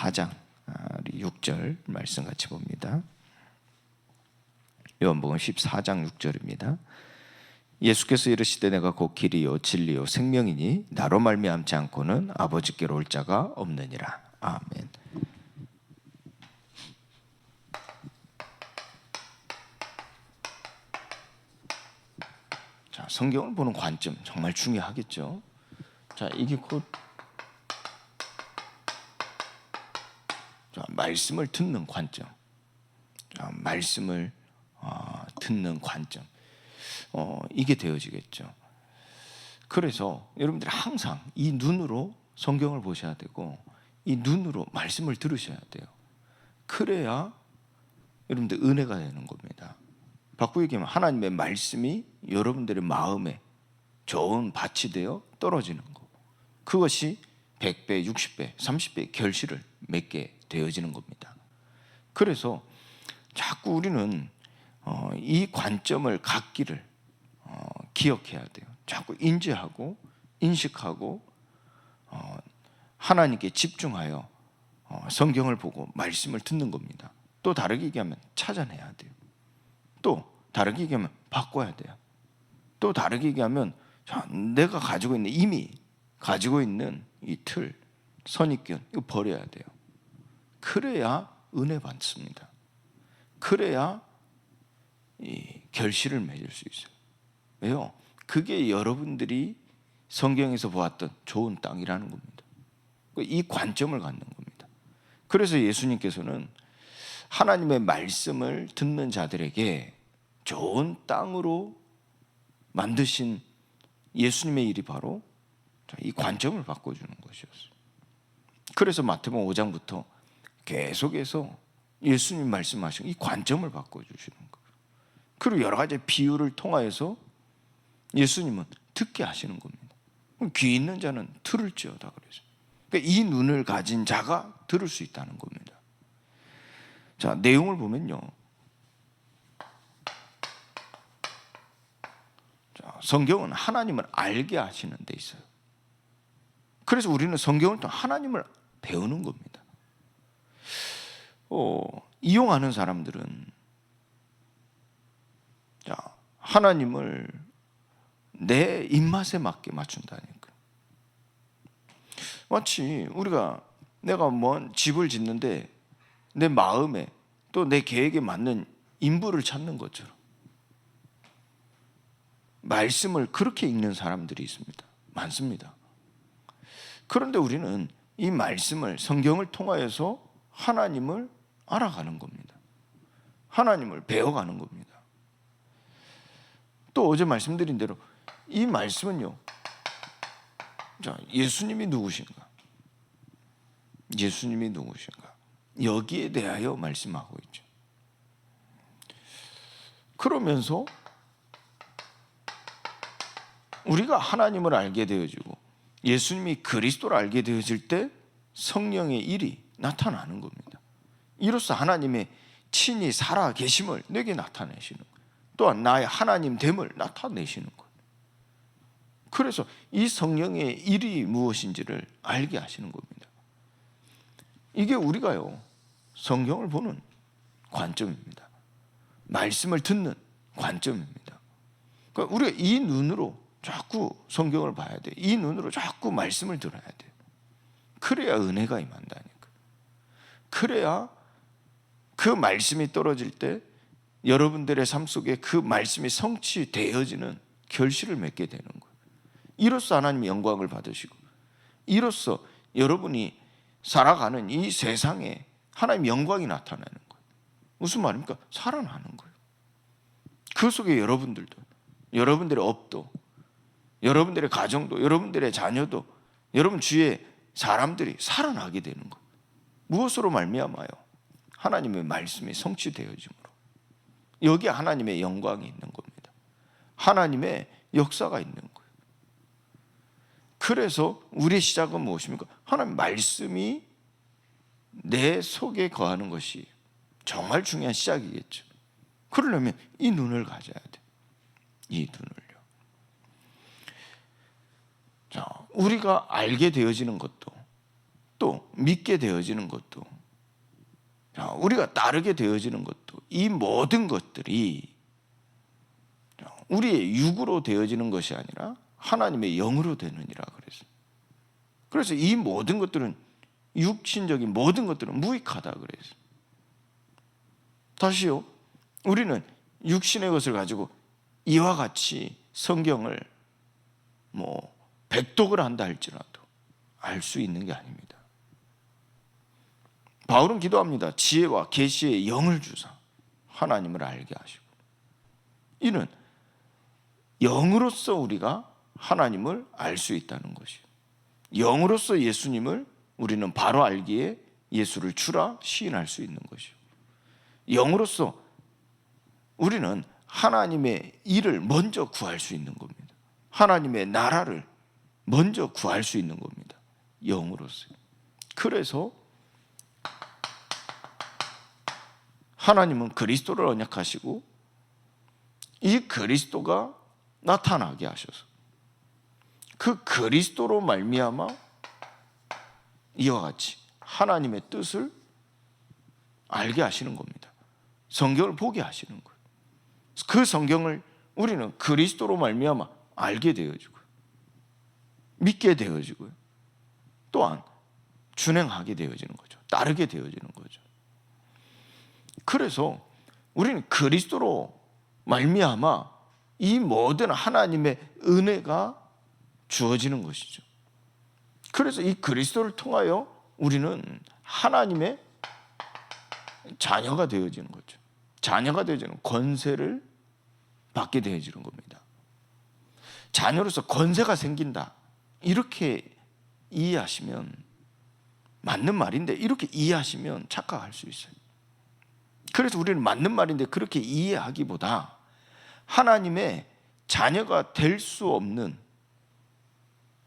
14장 6절 말씀 같이 봅니다. 요한복음 14장 6절입니다. 예수께서 이르시되 내가 곧 길이요 진리요 생명이니 나로 말미암지 않고는 아버지께로 올 자가 없느니라. 아멘. 자, 성경을 보는 관점 정말 중요하겠죠. 자, 이게 곧 말씀을 듣는 관점. 말씀을 듣는 관점. 이게 되어지겠죠. 그래서 여러분들이 항상 이 눈으로 성경을 보셔야 되고 이 눈으로 말씀을 들으셔야 돼요. 그래야 여러분들 은혜가 되는 겁니다. 바꾸고 얘기하면 하나님의 말씀이 여러분들의 마음에 좋은 밭이 되어 떨어지는 거. 그것이 100배, 60배, 30배의 결실을 맺게 되어지는 겁니다. 그래서 자꾸 우리는 이 관점을 갖기를 기억해야 돼요. 자꾸 인지하고 인식하고 하나님께 집중하여 성경을 보고 말씀을 듣는 겁니다. 또 다르게 얘기하면 찾아내야 돼요. 또 다르게 얘기하면 바꿔야 돼요. 또 다르게 얘기하면 내가 가지고 있는 이미 가지고 있는 이 틀, 선입견 이거 버려야 돼요. 그래야 은혜 받습니다. 그래야 이 결실을 맺을 수 있어요. 왜요? 그게 여러분들이 성경에서 보았던 좋은 땅이라는 겁니다. 이 관점을 갖는 겁니다. 그래서 예수님께서는 하나님의 말씀을 듣는 자들에게 좋은 땅으로 만드신 예수님의 일이 바로 이 관점을 바꿔주는 것이었어요. 그래서 마태복음 5장부터 계속해서 예수님 말씀하신 이 관점을 바꿔주시는 거예요. 그리고 여러 가지 비유를 통하여서 예수님은 듣게 하시는 겁니다. 귀 있는 자는 들을지어다 그래서. 그러니까 이 눈을 가진 자가 들을 수 있다는 겁니다. 자, 내용을 보면요. 자, 성경은 하나님을 알게 하시는 데 있어요. 그래서 우리는 성경을 통해 하나님을 배우는 겁니다. 이용하는 사람들은 자, 하나님을 내 입맛에 맞게 맞춘다니까. 마치 내가 집을 짓는데 내 마음에 또 내 계획에 맞는 인부를 찾는 것처럼 말씀을 그렇게 읽는 사람들이 있습니다. 많습니다. 그런데 우리는 이 말씀을 성경을 통하여서 하나님을 알아가는 겁니다. 하나님을 배워가는 겁니다. 또 어제 말씀드린 대로 이 말씀은요. 자, 예수님이 누구신가? 예수님이 누구신가? 여기에 대하여 말씀하고 있죠. 그러면서 우리가 하나님을 알게 되어지고 예수님이 그리스도를 알게 되어질 때 성령의 일이 나타나는 겁니다. 이로써 하나님의 친히 살아 계심을 내게 나타내시는 거예요. 또한 나의 하나님 됨을 나타내시는 거예요. 그래서 이 성령의 일이 무엇인지를 알게 하시는 겁니다. 이게 우리가요 성경을 보는 관점입니다. 말씀을 듣는 관점입니다. 그러니까 우리가 이 눈으로 자꾸 성경을 봐야 돼요. 이 눈으로 자꾸 말씀을 들어야 돼요. 그래야 은혜가 임한다니까. 그래야 그 말씀이 떨어질 때 여러분들의 삶 속에 그 말씀이 성취되어지는 결실을 맺게 되는 거예요. 이로써 하나님의 영광을 받으시고 이로써 여러분이 살아가는 이 세상에 하나님의 영광이 나타나는 거예요. 무슨 말입니까? 살아나는 거예요. 그 속에 여러분들도, 여러분들의 업도, 여러분들의 가정도, 여러분들의 자녀도, 여러분 주위의 사람들이 살아나게 되는 거예요. 무엇으로 말미암아요? 하나님의 말씀이 성취되어짐으로. 여기에 하나님의 영광이 있는 겁니다. 하나님의 역사가 있는 거예요. 그래서 우리의 시작은 무엇입니까? 하나님 말씀이 내 속에 거하는 것이 정말 중요한 시작이겠죠. 그러려면 이 눈을 가져야 돼. 이 눈을요. 자, 우리가 알게 되어지는 것도 또 믿게 되어지는 것도, 우리가 따르게 되어지는 것도, 이 모든 것들이 우리의 육으로 되어지는 것이 아니라 하나님의 영으로 되느니라 그랬어요. 그래서 이 모든 것들은, 육신적인 모든 것들은 무익하다 그랬어요. 다시요, 우리는 육신의 것을 가지고 이와 같이 성경을 백독을 한다 할지라도 알 수 있는 게 아닙니다. 바울은 기도합니다. 지혜와 계시의 영을 주사 하나님을 알게 하시고. 이는 영으로서 우리가 하나님을 알 수 있다는 것이에요. 영으로서 예수님을 우리는 바로 알기에 예수를 주라 시인할 수 있는 것이요. 영으로서 우리는 하나님의 일을 먼저 구할 수 있는 겁니다. 하나님의 나라를 먼저 구할 수 있는 겁니다. 영으로서. 그래서 하나님은 그리스도를 언약하시고 이 그리스도가 나타나게 하셔서 그 그리스도로 말미암아 이와 같이 하나님의 뜻을 알게 하시는 겁니다. 성경을 보게 하시는 거예요. 그 성경을 우리는 그리스도로 말미암아 알게 되어지고요, 믿게 되어지고요, 또한 준행하게 되어지는 거죠. 따르게 되어지는 거죠. 그래서 우리는 그리스도로 말미암아 이 모든 하나님의 은혜가 주어지는 것이죠. 그래서 이 그리스도를 통하여 우리는 하나님의 자녀가 되어지는 거죠. 자녀가 되어지는 권세를 받게 되어지는 겁니다. 자녀로서 권세가 생긴다, 이렇게 이해하시면 맞는 말인데, 이렇게 이해하시면 착각할 수 있어요. 그래서 우리는 맞는 말인데 그렇게 이해하기보다 하나님의 자녀가 될 수 없는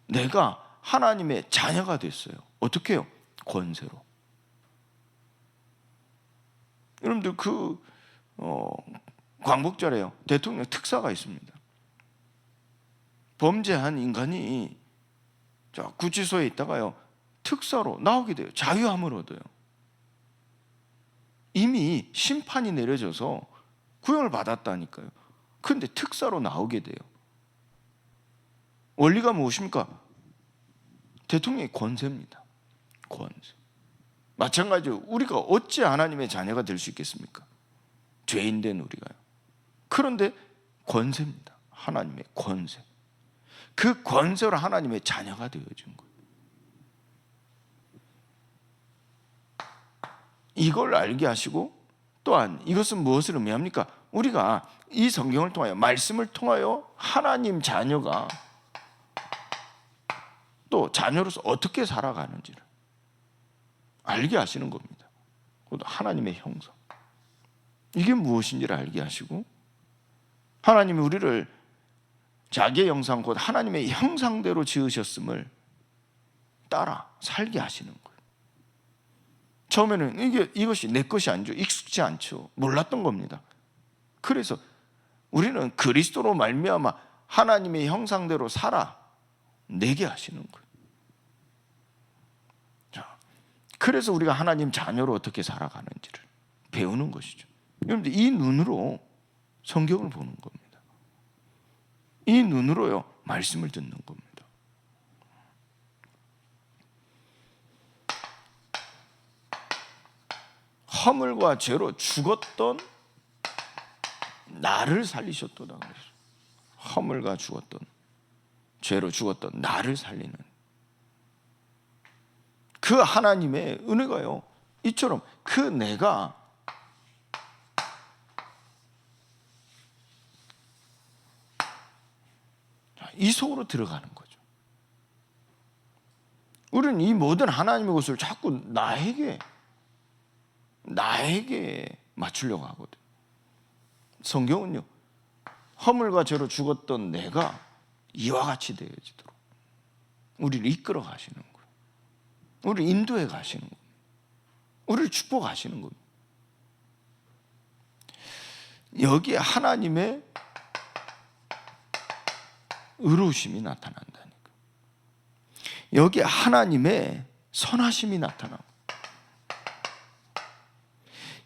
내가 하나님의 자녀가 됐어요. 어떻게 해요? 권세로. 여러분들 광복절에요, 대통령 특사가 있습니다. 범죄한 인간이 구치소에 있다가요 특사로 나오게 돼요. 자유함을 얻어요. 이미 심판이 내려져서 구형을 받았다니까요. 그런데 특사로 나오게 돼요. 원리가 무엇입니까? 대통령의 권세입니다. 권세. 마찬가지로 우리가 어찌 하나님의 자녀가 될 수 있겠습니까? 죄인된 우리가요. 그런데 권세입니다. 하나님의 권세. 그 권세로 하나님의 자녀가 되어진 거예요. 이걸 알게 하시고, 또한 이것은 무엇을 의미합니까? 우리가 이 성경을 통하여, 말씀을 통하여 하나님 자녀가 또 자녀로서 어떻게 살아가는지를 알게 하시는 겁니다. 그것도 하나님의 형상, 이게 무엇인지를 알게 하시고, 하나님이 우리를 자기의 형상, 곧 하나님의 형상대로 지으셨음을 따라 살게 하시는 거예요. 처음에는 이것이 내 것이 아니죠. 익숙지 않죠. 몰랐던 겁니다. 그래서 우리는 그리스도로 말미암아 하나님의 형상대로 살아내게 하시는 거예요. 자, 그래서 우리가 하나님 자녀로 어떻게 살아가는지를 배우는 것이죠. 여러분들, 이 눈으로 성경을 보는 겁니다. 이 눈으로요 말씀을 듣는 겁니다. 허물과 죄로 죽었던 나를 살리셨도다. 허물과 죽었던, 죄로 죽었던 나를 살리는 그 하나님의 은혜가요, 이처럼 그 내가 이 속으로 들어가는 거죠. 우리는 이 모든 하나님의 것을 자꾸 나에게 맞추려고 하거든. 성경은요, 허물과 죄로 죽었던 내가 이와 같이 되어지도록 우리를 이끌어 가시는 거예요. 우리를 인도해 가시는 거예요. 우리를 축복하시는 겁니다. 여기에 하나님의 의로우심이 나타난다니까. 여기에 하나님의 선하심이 나타나고,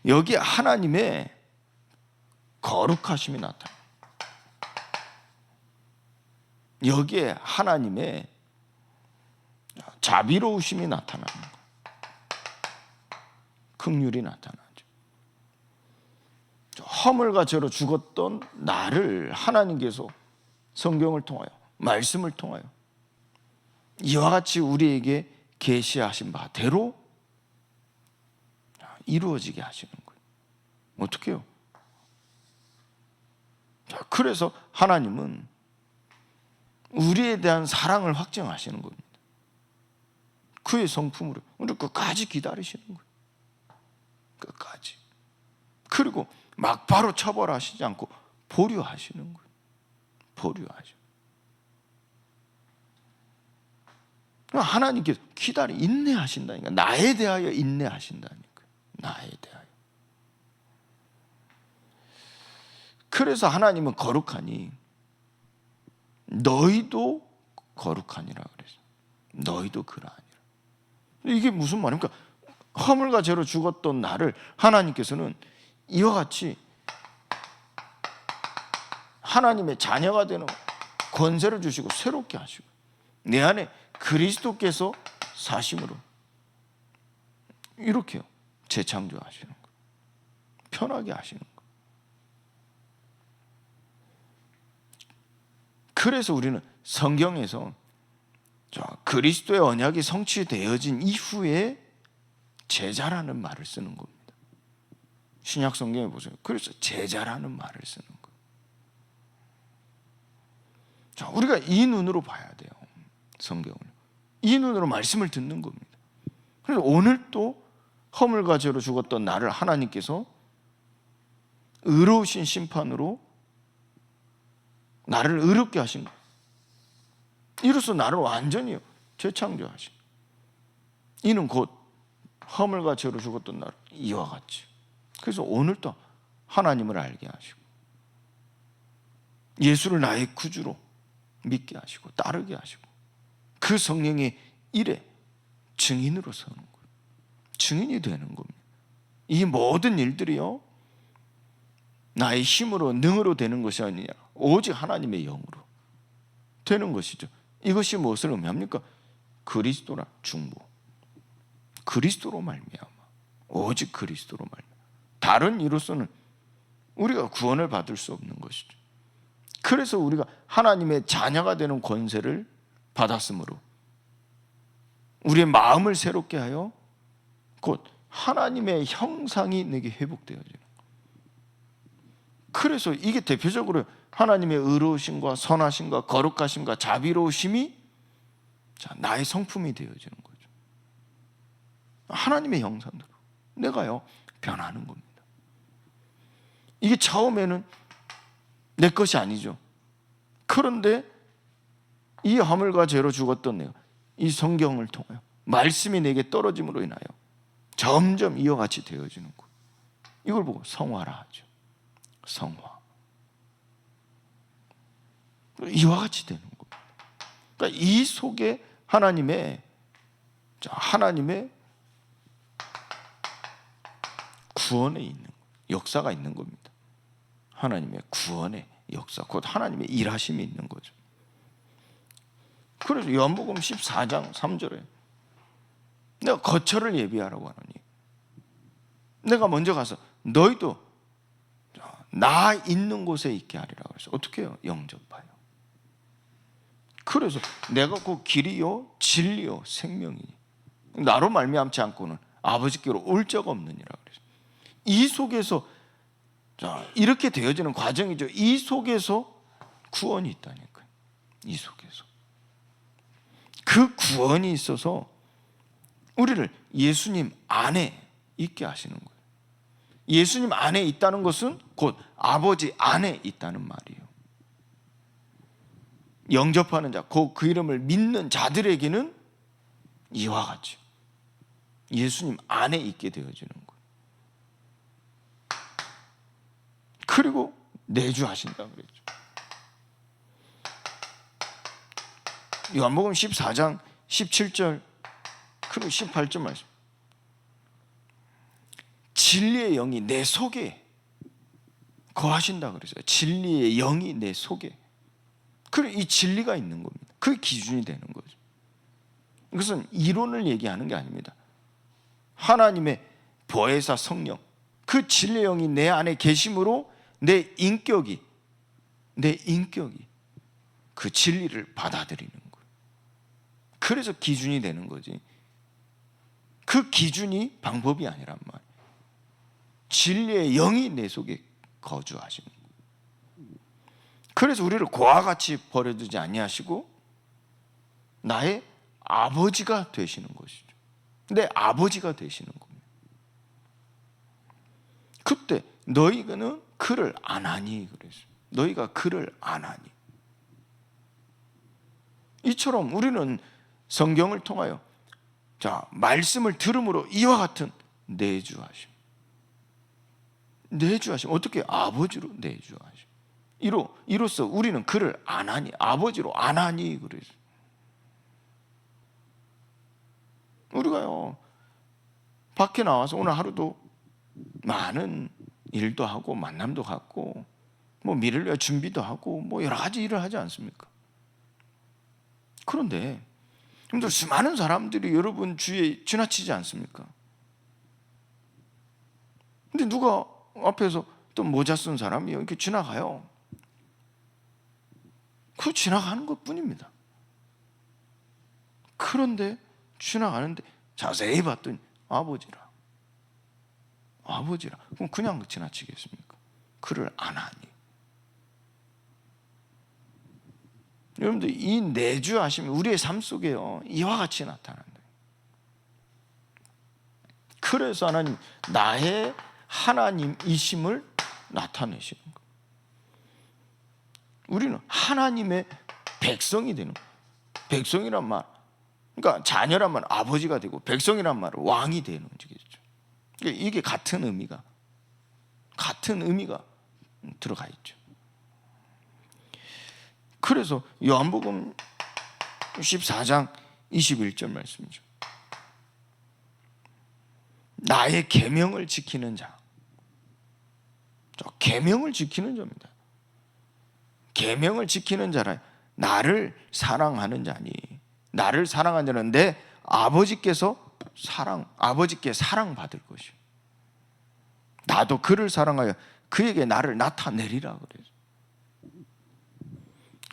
여기에 하나님의 거룩하심이 나타나고, 여기에 하나님의 자비로우심이 나타나는 거예요. 긍휼이 나타나죠. 허물과 죄로 죽었던 나를 하나님께서 성경을 통하여, 말씀을 통하여 이와 같이 우리에게 계시하신 바대로 이루어지게 하시는 거예요. 어떻게 해요? 그래서 하나님은 우리에 대한 사랑을 확증하시는 겁니다. 그의 성품으로 우리를 끝까지 기다리시는 거예요. 끝까지. 그리고 막바로 처벌하시지 않고 보류하시는 거예요. 보류하시는 거예요. 하나님께서 인내하신다니까. 나에 대하여 인내하신다니까. 나에 대하여. 그래서 하나님은 거룩하니 너희도 거룩하니라 그랬어요. 너희도 그러하니라. 이게 무슨 말입니까? 허물과 죄로 죽었던 나를 하나님께서는 이와 같이 하나님의 자녀가 되는 권세를 주시고 새롭게 하시고 내 안에 그리스도께서 사심으로 이렇게요 재창조하시는 거예요. 편하게 하시는 거예요. 그래서 우리는 성경에서 그리스도의 언약이 성취되어진 이후에 제자라는 말을 쓰는 겁니다. 신약 성경에 보세요. 그래서 제자라는 말을 쓰는 거예요. 자, 우리가 이 눈으로 봐야 돼요. 성경을. 이 눈으로 말씀을 듣는 겁니다. 그래서 오늘 또 허물과 죄로 죽었던 나를 하나님께서 의로우신 심판으로 나를 의롭게 하신 거예요. 이로써 나를 완전히 재창조하신. 이는 곧 허물과 죄로 죽었던 나를 이와 같이. 그래서 오늘도 하나님을 알게 하시고 예수를 나의 구주로 믿게 하시고 따르게 하시고 그 성령의 일에 증인으로 서는 거예요. 증인이 되는 겁니다. 이 모든 일들이요 나의 힘으로 능으로 되는 것이 아니냐 오직 하나님의 영으로 되는 것이죠. 이것이 무엇을 의미합니까? 그리스도라 중보. 그리스도로 말미암아. 오직 그리스도로 말미암아. 다른 이로서는 우리가 구원을 받을 수 없는 것이죠. 그래서 우리가 하나님의 자녀가 되는 권세를 받았으므로 우리의 마음을 새롭게 하여 곧 하나님의 형상이 내게 회복되어지는 거예요. 그래서 이게 대표적으로 하나님의 의로우심과 선하심과 거룩하심과 자비로우심이 나의 성품이 되어지는 거죠. 하나님의 형상대로 내가요 변하는 겁니다. 이게 처음에는 내 것이 아니죠. 그런데 이 허물과 죄로 죽었던 내가 이 성경을 통하여 말씀이 내게 떨어짐으로 인하여 점점 이와 같이 되어지는 거예요. 이걸 보고 성화라 하죠. 성화. 이와 같이 되는 거예요. 그러니까 이 속에 하나님의 구원에 있는 거예요. 역사가 있는 겁니다. 하나님의 구원의 역사, 곧 하나님의 일하심이 있는 거죠. 그래서 요한복음 14장 3절에 내가 거처를 예비하라고 하노니 내가 먼저 가서 너희도 나 있는 곳에 있게 하리라고 해서 어떻게 해요? 영접하여. 그래서 내가 그 길이요 진리요 생명이니 나로 말미암지 않고는 아버지께로 올 적 없느니라 그래서 이 속에서 이렇게 되어지는 과정이죠. 이 속에서 구원이 있다니까요. 이 속에서 그 구원이 있어서 우리를 예수님 안에 있게 하시는 거예요. 예수님 안에 있다는 것은 곧 아버지 안에 있다는 말이에요. 영접하는 자, 그 이름을 믿는 자들에게는 이와 같이 예수님 안에 있게 되어지는 거예요. 그리고 내주하신다 그랬죠. 요한복음 14장 17절 그리고 18절 말씀. 진리의 영이 내 속에 거하신다 그랬어요. 진리의 영이 내 속에. 그래, 이 진리가 있는 겁니다. 그게 기준이 되는 거죠. 그것은 이론을 얘기하는 게 아닙니다. 하나님의 보혜사 성령, 그 진리의 영이 내 안에 계심으로 내 인격이 그 진리를 받아들이는 거예요. 그래서 기준이 되는 거지. 그 기준이 방법이 아니란 말이에요. 진리의 영이 내 속에 거주하시는 거예요. 그래서 우리를 고와 같이 버려두지 아니하시고 나의 아버지가 되시는 것이죠. 내 아버지가 되시는 겁니다. 그때 너희는 그를 안 하니 그랬어요. 너희가 그를 안 하니. 이처럼 우리는 성경을 통하여 말씀을 들음으로 이와 같은 내주하심. 어떻게? 아버지로 내주하심. 이로써 우리는 그를 안 하니, 아버지로 안 하니 그랬어요. 우리가요, 밖에 나와서 오늘 하루도 많은 일도 하고 만남도 갖고 미래를 위해 준비도 하고 여러 가지 일을 하지 않습니까? 그런데 수많은 사람들이 여러분 주위에 지나치지 않습니까? 근데 누가 앞에서 또 모자 쓴 사람이 이렇게 지나가요. 그 지나가는 것 뿐입니다. 그런데 지나가는데 자세히 봤더니 아버지라. 그럼 그냥 지나치겠습니까? 그를 안 하니. 여러분들, 이 내주하심이 우리의 삶 속에요, 이와 같이 나타난다. 그래서 하나님, 나의 하나님이심을 나타내시는 거예요. 우리는 하나님의 백성이 되는 거예요. 백성이란 말, 그러니까 자녀란 말은 아버지가 되고 백성이란 말은 왕이 되는 거죠. 이게 같은 의미가 들어가 있죠. 그래서 요한복음 14장 21절 말씀이죠. 나의 계명을 지키는 자. 계명을 지키는 자입니다. 계명을 지키는 자라. 나를 사랑하는 자니. 나를 사랑하는 자는 내 아버지께 사랑받을 것이요. 나도 그를 사랑하여 그에게 나를 나타내리라 그래요.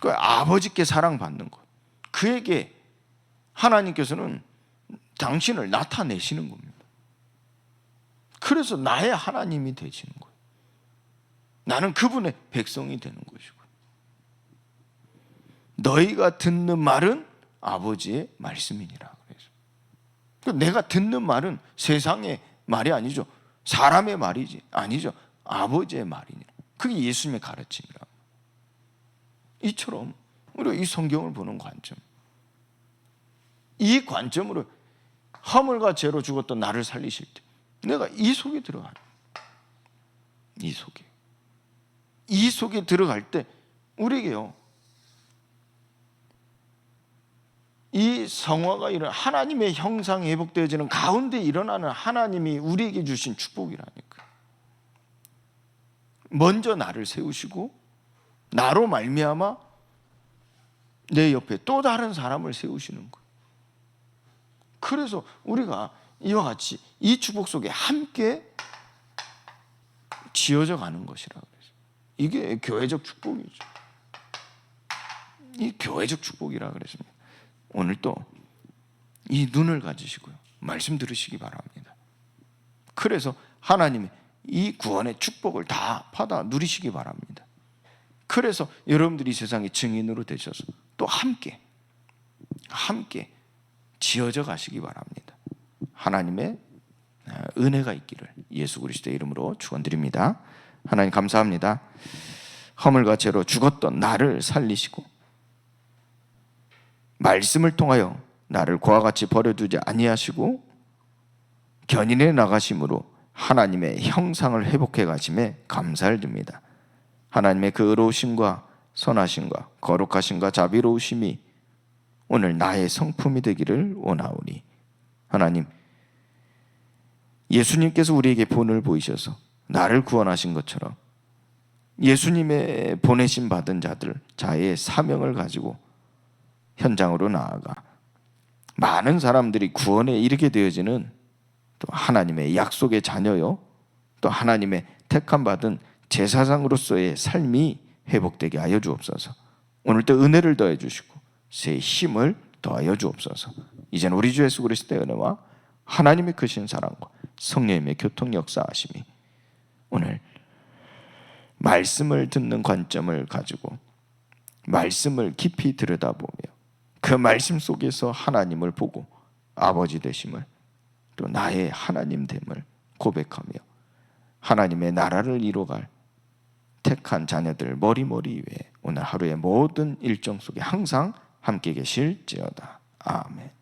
그 아버지께 사랑받는 것. 그에게 하나님께서는 당신을 나타내시는 겁니다. 그래서 나의 하나님이 되시는 거예요. 나는 그분의 백성이 되는 것이고. 너희가 듣는 말은 아버지의 말씀이니라 그래서. 내가 듣는 말은 세상의 말이 아니죠. 사람의 말이지 아니죠. 아버지의 말이니라. 그게 예수님의 가르침이라. 이처럼 우리가 이 성경을 보는 관점, 이 관점으로 허물과 죄로 죽었던 나를 살리실 때 내가 이 속에 들어가는, 이 속에 들어갈 때 우리에게요, 이 성화가 하나님의 형상이 회복되어지는 가운데 일어나는 하나님이 우리에게 주신 축복이라니까. 먼저 나를 세우시고 나로 말미암아 내 옆에 또 다른 사람을 세우시는 거예요. 그래서 우리가 이와 같이 이 축복 속에 함께 지어져 가는 것이라 그래서 이게 교회적 축복이죠. 이 교회적 축복이라 그랬습니다. 오늘 또 이 눈을 가지시고요, 말씀 들으시기 바랍니다. 그래서 하나님의 이 구원의 축복을 다 받아 누리시기 바랍니다. 그래서 여러분들이 세상의 증인으로 되셔서 또 함께 지어져 가시기 바랍니다. 하나님의 은혜가 있기를 예수 그리스도의 이름으로 축원드립니다. 하나님 감사합니다. 허물과 죄로 죽었던 나를 살리시고 말씀을 통하여 나를 그와 같이 버려두지 아니하시고 견인해 나가심으로 하나님의 형상을 회복해 가심에 감사를 드립니다. 하나님의 그 의로우심과 선하심과 거룩하심과 자비로우심이 오늘 나의 성품이 되기를 원하오니 하나님, 예수님께서 우리에게 본을 보이셔서 나를 구원하신 것처럼 예수님의 보내심 받은 자의 사명을 가지고 현장으로 나아가 많은 사람들이 구원에 이르게 되어지는 또 하나님의 약속의 자녀요, 또 하나님의 택함 받은 제사장으로서의 삶이 회복되게 하여 주옵소서. 오늘도 은혜를 더해 주시고 새 힘을 더하여 주옵소서. 이제는 우리 주 예수 그리스도의 은혜와 하나님의 크신 사랑과 성령님의 교통 역사하심이 오늘 말씀을 듣는 관점을 가지고 말씀을 깊이 들여다보며 그 말씀 속에서 하나님을 보고 아버지 되심을, 또 나의 하나님 됨을 고백하며 하나님의 나라를 이루어갈 택한 자녀들 머리머리 위에 오늘 하루의 모든 일정 속에 항상 함께 계실지어다. 아멘.